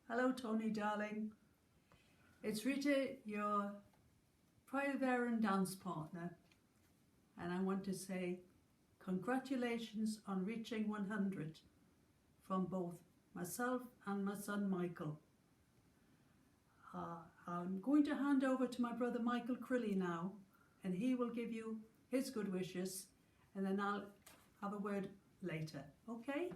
Hello, Tony, darling. It's Rita, your private and dance partner, and I want to say congratulations on reaching 100 from both myself and my son Michael. I'm going to hand over to my brother Michael Crilly now, and he will give you his good wishes, and then I'll have a word later, okay?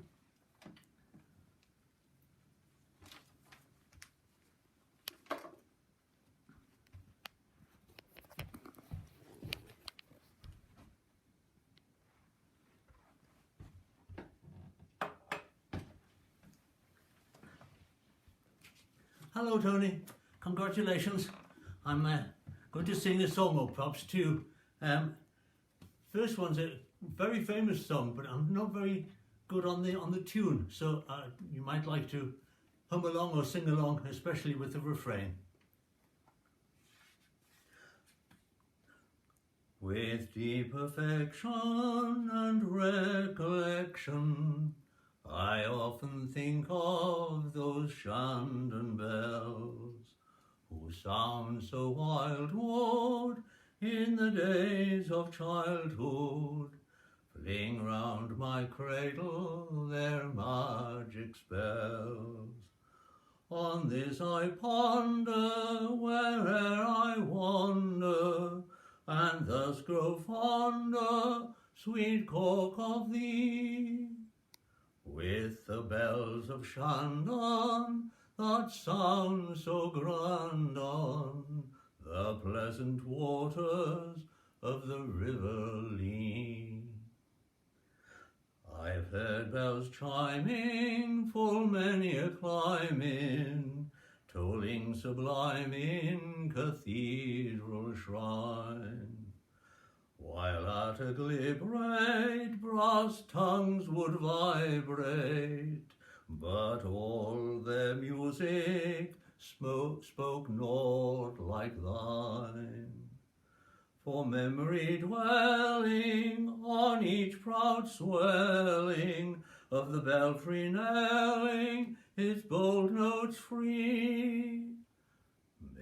Hello Tony, congratulations. I'm going to sing a song, or perhaps two. First one's a very famous song, but I'm not very good on the tune, so you might like to hum along or sing along, especially with the refrain. With deep affection and recollection, I often think of those Shandon bells, who sound so wildwood in the days of childhood, fling round my cradle their magic spells. On this I ponder where'er I wander, and thus grow fonder, sweet cock of thee. With the bells of Shandon that sound so grand on the pleasant waters of the River Lee. I've heard bells chiming full many a climbing, tolling sublime in cathedral shrine, while at a glib rate brass tongues would vibrate, but all their music spoke naught like thine. For memory dwelling on each proud swelling of the belfry knelling its bold notes free,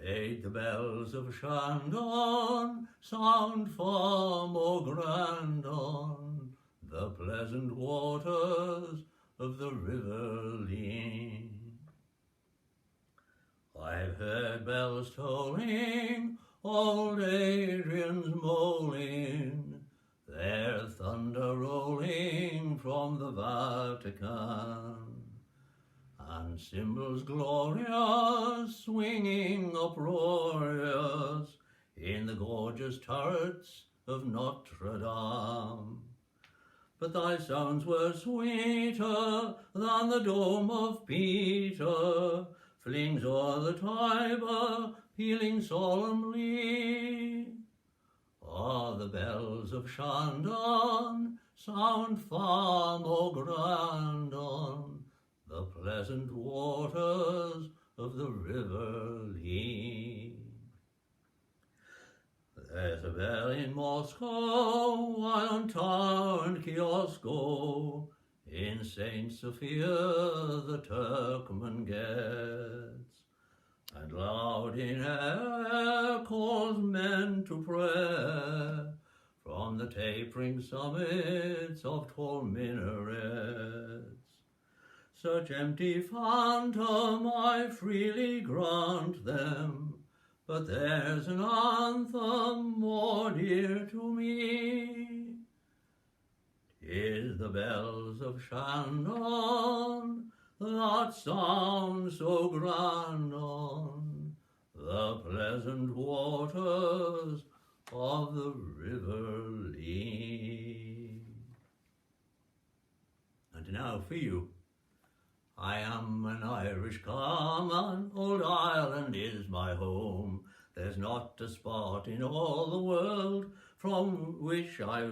made the bells of Shandon sound far more grand on the pleasant waters of the River Lee. I've heard bells tolling, old Adrian's moaning, their thunder rolling from the Vatican, and cymbals glorious swinging uproarious in the gorgeous turrets of Notre Dame. But thy sounds were sweeter than the dome of Peter, flings o'er the Tiber, pealing solemnly. Ah, the bells of Shandon sound far more grand on the pleasant waters of the River Lee. There's a bell in Moscow, Iron Tower and Kiosko, in Saint Sophia the Turkman gets, and loud in air calls men to prayer from the tapering summits of tall minarets. Such empty phantom I freely grant them, but there's an anthem more dear to me. 'Tis the bells of Shandon that sound so grand on the pleasant waters of the River Lee. And now for you. I am an Irish carman, old Ireland is my home. There's not a spot in all the world from which I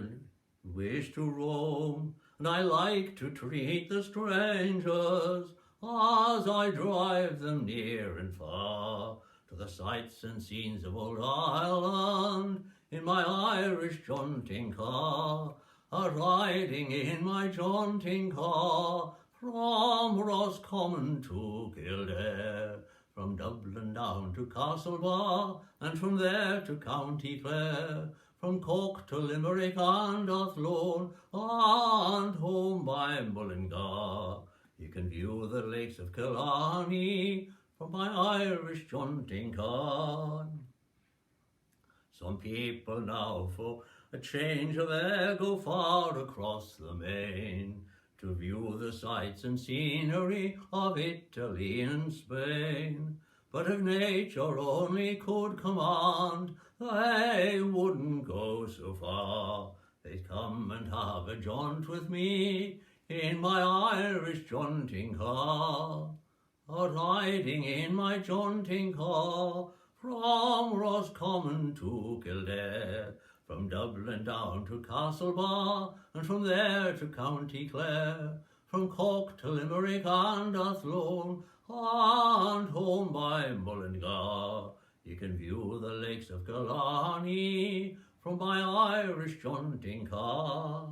wish to roam, and I like to treat the strangers as I drive them near and far to the sights and scenes of old Ireland in my Irish jaunting car, a riding in my jaunting car from Roscommon to Kildare, from Dublin down to Castlebar, and from there to County Clare, from Cork to Limerick and Athlone, and home by Mullingar. You can view the lakes of Killarney from my Irish jaunting car. Some people now for a change of air go far across the main to view the sights and scenery of Italy and Spain. But if nature only could command, they wouldn't go so far. They'd come and have a jaunt with me in my Irish jaunting car. Riding in my jaunting car from Roscommon to Kildare, from Dublin down to Castlebar, and from there to County Clare, from Cork to Limerick and Athlone, and home by Mullingar. You can view the lakes of Killarney from my Irish jaunting car.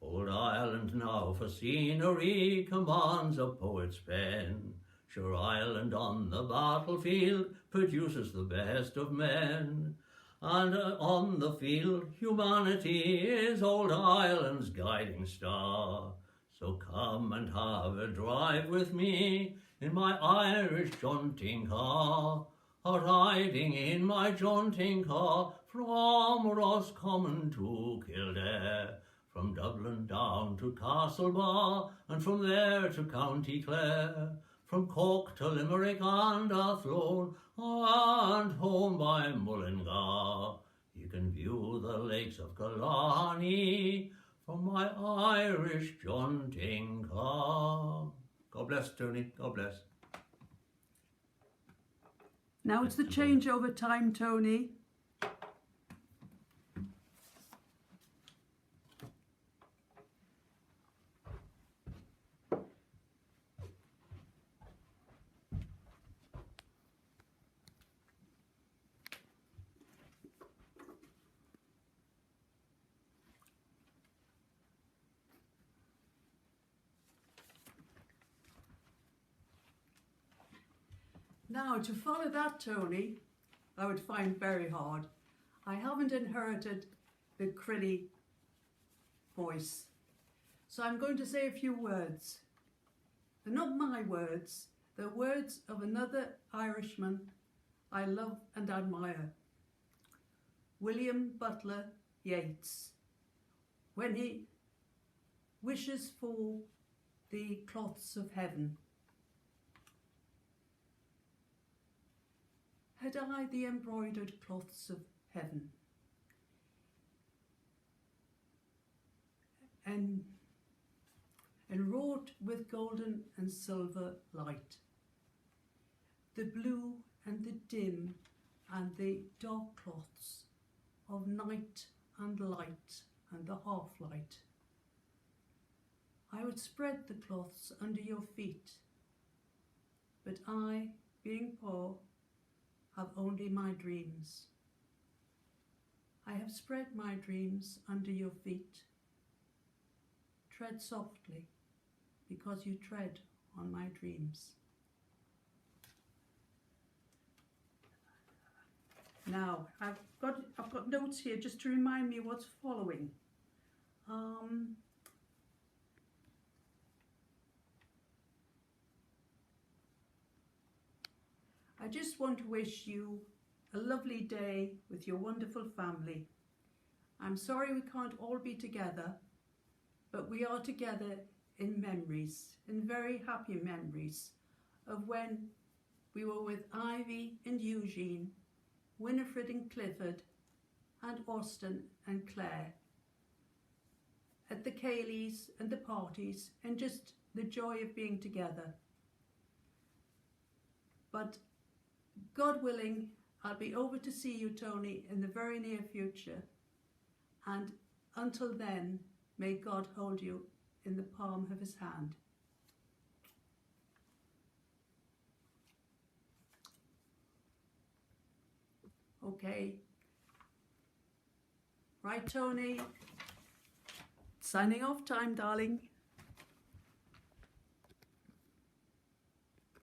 Old Ireland now for scenery commands a poet's pen. Sure Ireland on the battlefield produces the best of men. And on the field humanity is old Ireland's guiding star. So come and have a drive with me in my Irish jaunting car. Riding in my jaunting car from Roscommon to Kildare, from Dublin down to Castlebar, and from there to County Clare, from Cork to Limerick and Athlone, and home by Mullingar. You can view the lakes of Killarney from my Irish jaunting car. God bless, Tony. God bless. Now it's the changeover time, Tony. Now, to follow that, Tony, I would find very hard. I haven't inherited the Crilly voice. So I'm going to say a few words. They're not my words, they're words of another Irishman I love and admire. William Butler Yeats, when he wishes for the cloths of heaven. Had I the embroidered cloths of heaven, and wrought with golden and silver light, the blue and the dim and the dark cloths of night and light and the half-light, I would spread the cloths under your feet, but I, being poor, have only my dreams. I have spread my dreams under your feet. Tread softly, because you tread on my dreams. Now, I've got notes here just to remind me what's following. I just want to wish you a lovely day with your wonderful family. I'm sorry we can't all be together, but we are together in memories, in very happy memories of when we were with Ivy and Eugene, Winifred and Clifford, and Austin and Claire, at the Cayleys and the parties, and just the joy of being together. But God willing, I'll be over to see you, Tony, in the very near future. And until then, may God hold you in the palm of his hand. Okay. Right, Tony. Signing off time, darling.